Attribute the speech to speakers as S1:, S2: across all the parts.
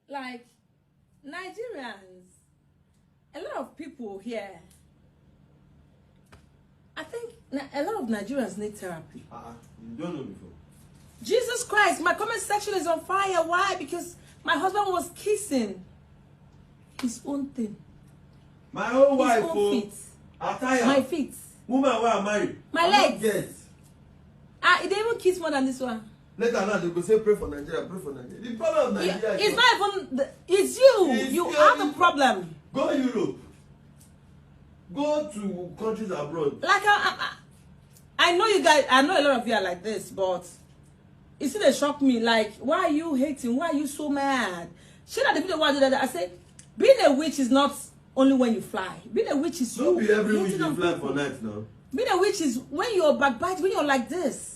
S1: like Nigerians, a lot of people here, I think a lot of Nigerians need therapy.
S2: You don't know before.
S1: Jesus Christ, my comment section is on fire. Why? Because my husband was kissing his own thing.
S2: My own wife,
S1: his own feet. My feet.
S2: Woman who are married.
S1: My legs.
S2: Yes.
S1: He didn't even kiss more than this one.
S2: Later now they go say pray for Nigeria, pray for Nigeria. The problem of Nigeria
S1: it's not even it's you. You are the problem.
S2: Go Europe. Go to countries abroad.
S1: Like I know you guys, I know a lot of you are like this, but it still shock me. Like, why are you hating? Why are you so mad? Should I the video do that? I say, being a witch is not only when you fly. Being a witch is
S2: don't
S1: you.
S2: Be every witch you fly for night now.
S1: Being a witch is when you're backbiting, when you're like this.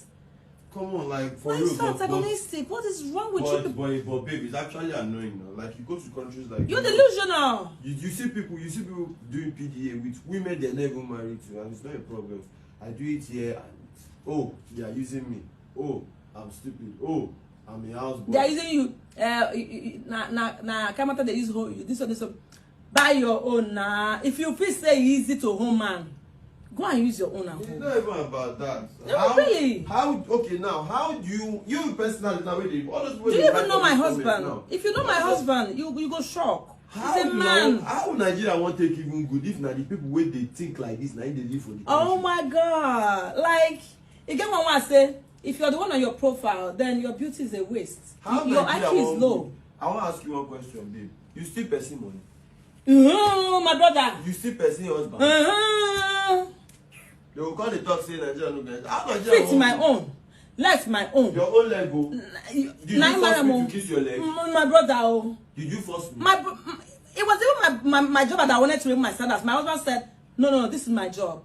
S2: Come on, like for
S1: real. Why is antagonistic? What is wrong with you?
S2: But babe, it's actually annoying now. Like you go to countries like
S1: you're delusional.
S2: You see people doing PDA with women they're never married to, and it's not a problem. I do it here, and oh, they are using me. Oh, I'm stupid. Oh, I'm a houseboy.
S1: They are using you. Nah, come after they use you. This one. Buy your own. Nah. If you feel say easy to home man, go and use your own.
S2: It's not even about that.
S1: No, really?
S2: Okay, now, how do you personally now, do you
S1: even know my husband? If you know my husband, you go shock. He's a man.
S2: How Nigeria won't take even good if now the people where they think like this, now they live for the country.
S1: Oh my God. Like, again, I say, if you're the one on your profile, then your beauty is a waste. Your IQ is low.
S2: I want to ask you one question, babe. You still pursue money?
S1: My brother.
S2: You still pursue husband? They will call the talk say Nigeria no get. How Nigeria?
S1: Fit my own. Left my own.
S2: Your own leg go. Did you force me to kiss your leg?
S1: My brother. Oh.
S2: Did you force me?
S1: It was even my job that I wanted to remove my standards. My husband said, no, this is my job.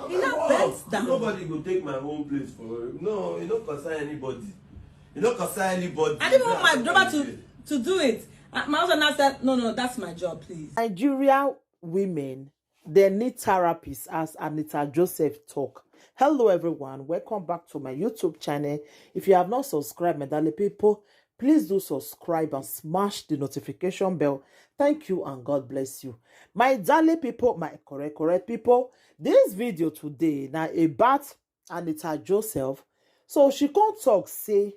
S1: He now bent down.
S2: Nobody will take my own place for it. No, you don't concern anybody. You don't concern anybody.
S1: I didn't want my brother to do it. My husband now said, no, that's my job, please.
S3: Nigeria women, they need therapists, as Anita Joseph talk. Hello everyone, welcome back to my YouTube channel. If you have not subscribed, my darling people, please do subscribe and smash the notification bell. Thank you and God bless you. My darling people, my correct people, this video today now about Anita Joseph. So she can't talk say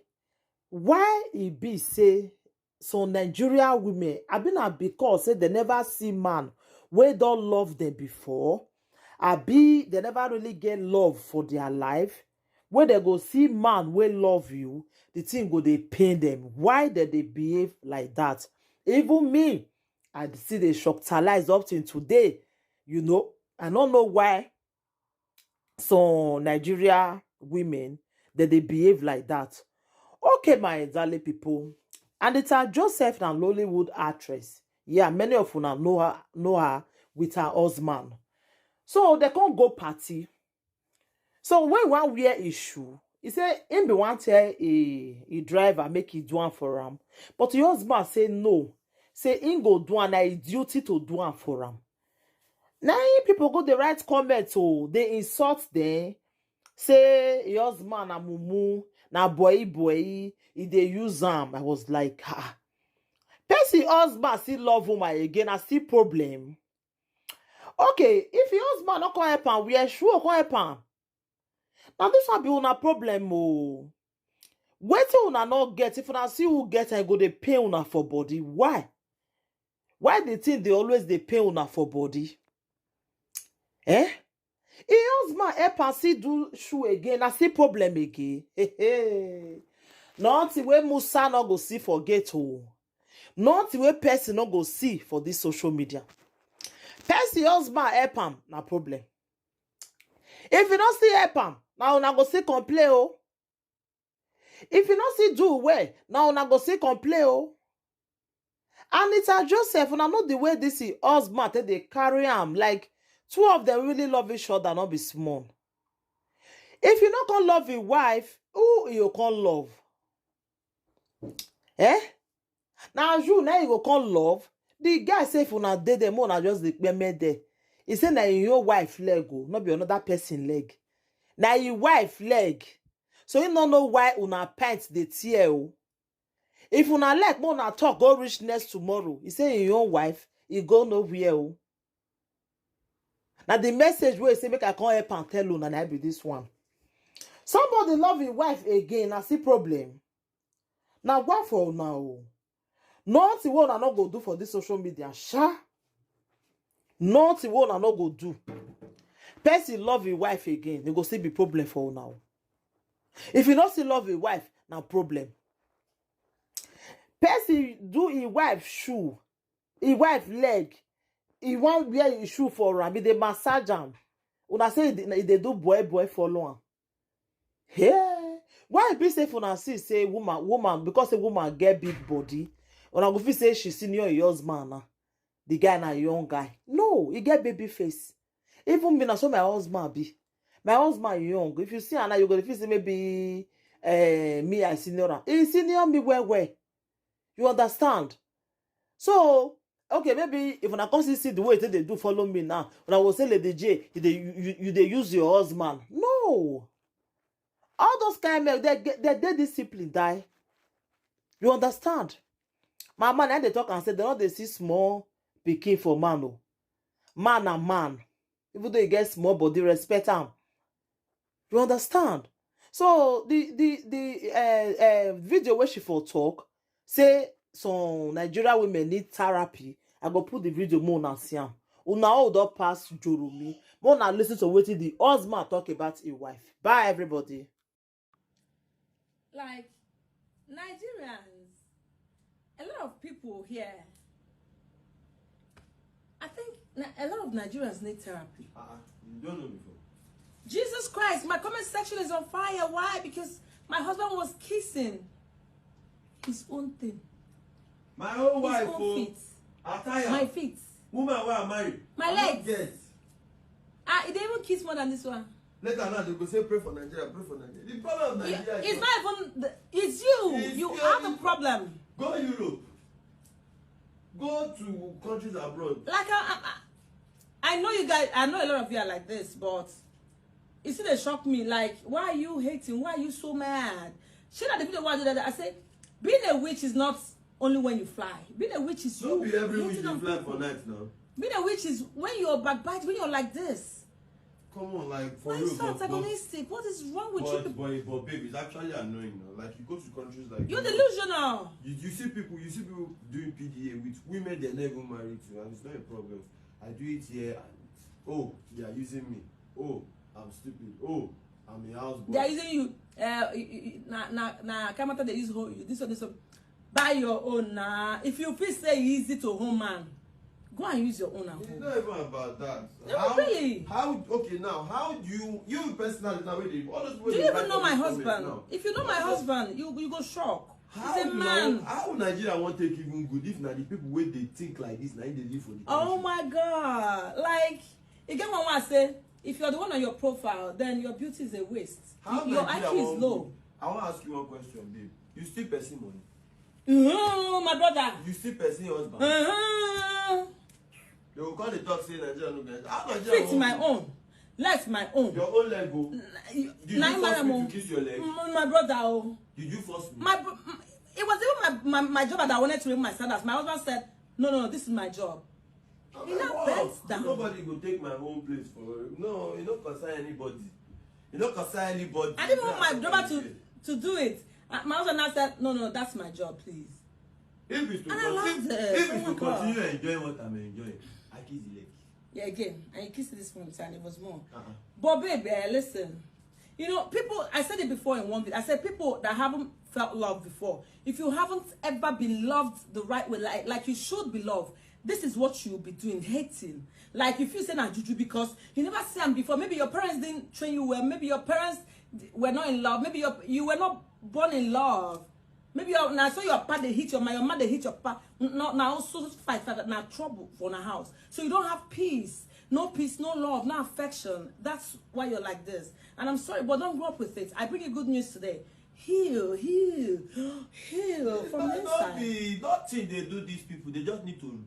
S3: why it be say some Nigeria women, I been because say they never see man where don't love them before. They never really get love for their life. When they go see man will love you, the thing go they pain them. Why did they behave like that? Even me, I see they shocktalized up till today. You know, I don't know why some Nigeria women that they behave like that. Okay, my darling people. Anita Joseph, an Hollywood actress. Yeah, many of you know her with her husband. So they can't go party. So when one wear issue, he say him be want tell a driver make it do one for him. But your husband say no. Say him go do one, na duty to do one for him. Now people go the right comment, so they insult them. Say your husband na mumu, na boy, if they use them. I was like, Percy husband still love woman again, I see problem. Okay, if your husband not come help am, we are sure come help am. Now this one be una problem oh. Wait till una not get, if una see who get and go they pay una for body. Why? Why they think they always they pay una for body? Eh? If husband help am see do shoe again, I see problem again. Hey. Nothing where Musa not go see for get oh. Nothing where person not go see for this social media. Person husband help am, na problem. If you don't see help am, now una go see complain oh. If you don't see do well, now una go see complain oh. Anita Joseph, una know the way this husband they carry am, like two of them really love each other, not be small. If you not gonna love your wife, who you can love? Eh? Now you go can love. The guy say if una date them, una just the payment there. He say na your wife leg go, not be another person leg. Now your wife leg. So you don't know why una pint the tear. If una like more na talk go reach next tomorrow, he say your own wife, he go nowhere. Oh. Now the message where say make I come help and tell you, and I be this one. Somebody love his wife again, I see problem. Now what for now? Nothing what I not go do for this social media, sha. Nothing what I not go do. Person love his wife again, they go still be problem for now. If you not still love his wife, now problem. Person do his wife shoe, his wife leg. He want wear his shoe for am, they massage am. Una say they do boy follow am. Hey, why be say for una see say woman because a woman get big body. Una go feel say she senior your husband na. The guy na young guy. No, he get baby face. Even me na so my husband be. My husband young. If you see Anna, you go feel say maybe me I senior am. He senior me well. You understand? So okay, maybe if una come see the way they do follow me now, when I will say Lady J, you they use your husband. No. All those kind of they discipline die. You understand? My man and they talk and say they not they see small pikin for man. Oh. Man and man. Even though you get small body, respect him. You understand? So the video where she for talk say some Nigerian women need therapy. I go put the video more na see am. Una hold up past Joromi. More na listen to wetin the husband talk about his wife. Bye everybody.
S1: Like Nigerians, a lot of people here. I think a lot of Nigerians need therapy.
S2: You don't know before.
S1: Jesus Christ, my comment section is on fire. Why? Because my husband was kissing his own thing.
S2: My own wife,
S1: his own feet.
S2: Attire.
S1: My feet.
S2: Woman where I married.
S1: My legs.
S2: Yes.
S1: He didn't even kiss more than this one.
S2: Later now they go say pray for Nigeria, pray for Nigeria. The problem of Nigeria
S1: It's not even it's you.
S2: It's
S1: you are the problem.
S2: Go Europe. Go to countries abroad.
S1: Like I know you guys, I know a lot of you are like this, but it still they shock me. Like, why are you hating? Why are you so mad? Shit, at the video why that I say being a witch is not only when you fly. Being a witch is
S2: Don't
S1: you.
S2: be every week
S1: hating
S2: you
S1: on
S2: fly
S1: people.
S2: for night now.
S1: Being a witch is when you're backbiting, when you're like this.
S2: Come on, like for
S1: Why
S2: real.
S1: you so antagonistic? What is wrong with you?
S2: But babe, it's actually annoying now. Like you go to countries like
S1: You're delusional.
S2: You see people doing PDA with women they're never married to, and it's not a problem. I do it here and oh, they are using me. Oh, I'm stupid. Oh, I'm a houseboy.
S1: They are using you. Come after they use this one. Buy your own now. If you feel say easy to home man, go and use your own at
S2: It's
S1: home.
S2: not even about that.
S1: No, really.
S2: How okay now? How do you personally now? All those
S1: Do you even know my husband? If you know my husband, you go shock. He's a man.
S2: How Nigeria won't take even good if now the people where they think like this now they live for the country.
S1: Oh my God! Like you get what I say. If you're the one on your profile, then your beauty is a waste. Your IQ is low.
S2: I want to ask you one question, babe. You still person money?
S1: My brother.
S2: You still person husband? They will call the talk say Nigeria no get. How Nigeria?
S1: Fit my own. Left my own.
S2: Your own leg go. Did you force me to kiss your leg?
S1: My brother. Oh.
S2: Did you force me?
S1: It was even my job that I wanted to remove my standards. My husband said, no, this is my job.
S2: Okay,
S1: You not bent down.
S2: Nobody will take my own place for no. You don't concern anybody. You don't concern anybody.
S1: I didn't want my brother to do it. My husband now said, no, that's my job, please.
S2: If it's to
S1: And I loved it.
S2: if
S1: Oh
S2: it's
S1: my
S2: to
S1: God.
S2: continue enjoying what I'm enjoying, I kiss the leg.
S1: Yeah, again, and you kissed this one time, it was more. But baby, listen, you know, people, I said it before in one video, I said people that haven't felt love before, if you haven't ever been loved the right way, like you should be loved, this is what you'll be doing, hating. Like if you say na juju because you never see them before, maybe your parents didn't train you well, maybe your parents were not in love, maybe you were not born in love. Maybe now so your pa they hit your mother hit your pa. Now also fight now trouble for the house. So you don't have peace, no love, no affection. That's why you're like this. And I'm sorry, but don't grow up with it. I bring you good news today. Heal from inside.
S2: Nothing they do these people. They just need to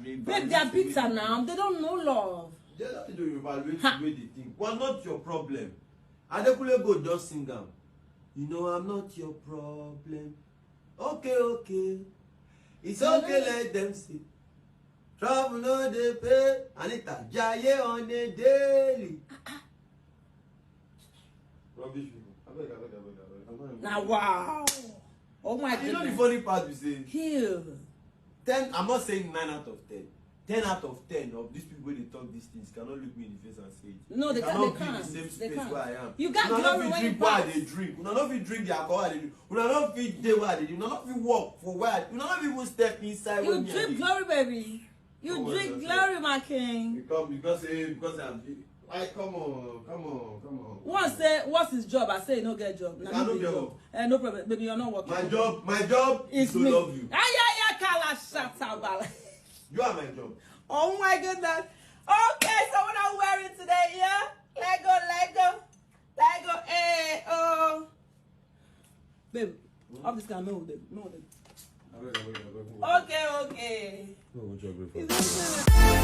S1: Babe, they are bitter now. They don't know love.
S2: They don't need to evaluate the way they think. Well, not your problem. Adekule go just sing them. You know I'm not your problem. Okay, okay. It's okay, let them see. Trouble no dey pay. Anita, jaye on a daily. Rubbish people. Abeg.
S1: Now, wow. Oh my
S2: You know the
S1: goodness.
S2: funny part we say?
S1: Here.
S2: 10, I'm not saying 9 out of 10. 10 out of 10 of these people when they talk these things cannot look me in the face and say it.
S1: No, they
S2: cannot
S1: can't.
S2: be in the same
S1: They
S2: space
S1: can't.
S2: where I am.
S1: You got
S2: Una
S1: glory
S2: no fit
S1: when
S2: drink
S1: you
S2: where I
S1: pass.
S2: dey drink. Una no fit drink the alcohol I dey drink. Una no fit dey where I dey drink. Una no fit walk for where I. Una no fit even step inside
S1: You
S2: where me I
S1: drink
S2: dey.
S1: glory, baby. You
S2: Come on,
S1: drink
S2: that's
S1: glory, my king.
S2: Because I'm like come on.
S1: What's his job? I say no get job.
S2: I no get
S1: job. No problem, baby. You're not working.
S2: My job is to love you.
S1: Kala shata.
S2: You are my job.
S1: Oh my goodness. Okay, so what I'm wearing today, yeah? Lego. Hey, oh. Babe, off this camera, move it.
S2: Abeg.
S1: Okay.
S2: No, what you